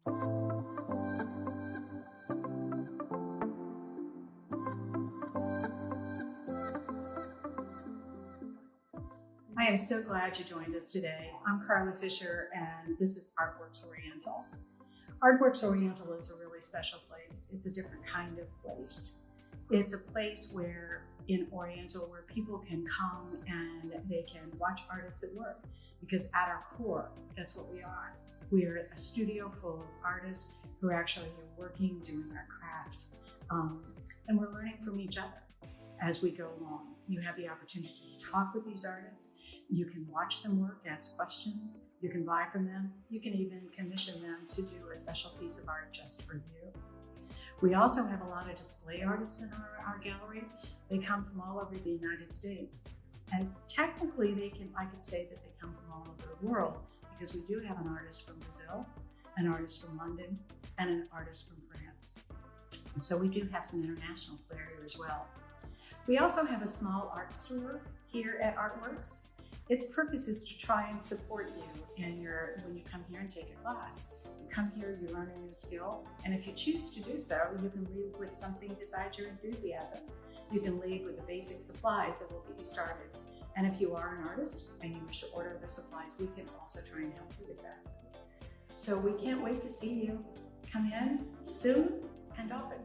I am so glad you joined us today. I'm Carla Fisher, and this is Artworks Oriental. Artworks Oriental is a really special place. It's a different kind of place. It's a place where, in Oriental, where people can come and they can watch artists at work, because at our core, that's what we are. We are a studio full of artists who are actually working, doing our craft, and we're learning from each other as we go along. You have the opportunity to talk with these artists. You can watch them work, ask questions. You can buy from them. You can even commission them to do a special piece of art just for you. We also have a lot of display artists in our gallery. They come from all over the United States. And technically, I could say that they come from all over the world, because we do have an artist from Brazil, an artist from London, and an artist from France. So we do have some international flair here as well. We also have a small art store here at Artworks. Its purpose is to try and support you when you come here and take a class. You come here, you learn a new skill, and if you choose to do so, you can leave with something besides your enthusiasm. You can leave with the basic supplies that will get you started. And if you are an artist and you wish to order the supplies, we can also try and help you with that. So we can't wait to see you. Come in soon and often.